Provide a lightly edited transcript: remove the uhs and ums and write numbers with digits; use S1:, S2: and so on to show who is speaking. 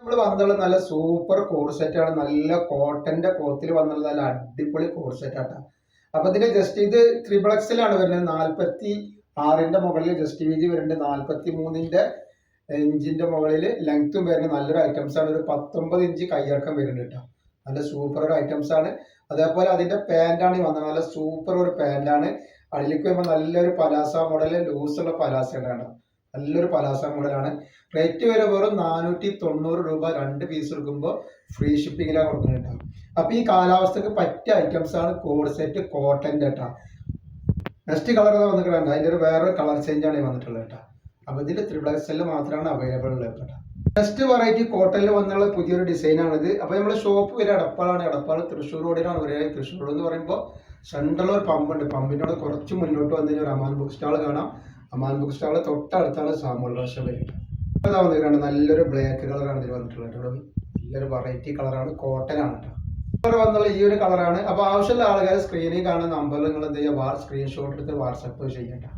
S1: നമ്മൾ വന്നുള്ള നല്ല super code set ആണ്. നല്ല കോട്ടന്റെ ക്ലോത്തിൽ വന്നുള്ള നല്ല അടിപൊളി കോഡ് സെറ്റ് ആട്ടാ. അപ്പൊ ഇതിന്റെ ജസ്റ്റ് ഇത് ത്രിബിൾ എക്സലാണ് വരുന്നത്. 46ന്റെ മുകളിൽ ജസ്റ്റ് വീതി വരുന്നുണ്ട്. 43ന്റെ ഇഞ്ചിന്റെ മുകളിൽ ലെങ്ത്തും വരുന്ന നല്ലൊരു ഐറ്റംസ് ആണ്. ഒരു 19 ഇഞ്ച് കയ്യിറക്കം വരുന്നുണ്ട് കേട്ടോ. നല്ല സൂപ്പർ ഒരു ഐറ്റംസ് ആണ്. അതേപോലെ അതിന്റെ പാന്റാണ് ഈ വന്നത്. നല്ല സൂപ്പർ ഒരു പാന്റാണ്. അതിലേക്ക് വരുമ്പോൾ നല്ലൊരു പലാസ മോഡൽ ലൂസുള്ള പലാസ ആണ്. നല്ലൊരു പലാസ മോഡലാണ്. റേറ്റ് വരെ വെറും 490 രൂപ. 2 പീസ് എടുക്കുമ്പോൾ ഫ്രീ ഷിപ്പിങ്ങിലാണ് കൊടുക്കുന്നുണ്ടാവും. അപ്പൊ ഈ കാലാവസ്ഥക്ക് പറ്റിയ ഐറ്റംസ് ആണ് കോഡ് സെറ്റ് കോട്ടന്റെ കേട്ടോ. നെക്സ്റ്റ് കളർ വന്നിട്ടുണ്ട്. അതിന്റെ ഒരു വേറൊരു കളർ ചേഞ്ച് ആണ് വന്നിട്ടുള്ളത് കേട്ടോ. അപ്പൊ ഇതിന്റെ ത്രിബിൾ എക്സൽ മാത്രമാണ് അവൈലബിൾ ഉള്ളത് കേട്ടോ. നെക്സ്റ്റ് വെറൈറ്റി കോട്ടണിൽ വന്നുള്ള പുതിയൊരു ഡിസൈൻ ആണിത്. അപ്പൊ നമ്മുടെ ഷോപ്പ് വരെ എടപ്പാളാണ്. എടപ്പാൾ തൃശ്ശൂർ റോഡിലാണ് വരിക. തൃശ്ശൂർ എന്ന് പറയുമ്പോൾ സെൻട്രൽ ഒരു പമ്പുണ്ട്. പമ്പിനോട് കുറച്ച് മുന്നോട്ട് വന്നു കഴിഞ്ഞാൽ ഒരു അമാൻ ബുക്ക് സ്റ്റാൾ കാണാം. അമാൻ ബുക്ക് സ്റ്റാൾ തൊട്ടടുത്താണ് സാമൂൽ ഭാഷ വരിക. അതാ വന്നിട്ടുണ്ട്. നല്ലൊരു ബ്ലാക്ക് കളറാണ് ഇതിൽ വന്നിട്ടുള്ളത് കേട്ടോ. നല്ലൊരു വെറൈറ്റി കളറാണ്. കോട്ടൺ ആണ് കേട്ടോ. കളർ വന്നുള്ള ഈ ഒരു കളറാണ്. അപ്പൊ ആവശ്യമുള്ള ആളുകൾ സ്ക്രീനിൽ കാണുന്ന നമ്പറിൽ നിങ്ങൾ എന്ത് ചെയ്യുക, സ്ക്രീൻഷോട്ട് എടുത്ത് വാട്സപ്പ് ചെയ്യട്ടോ.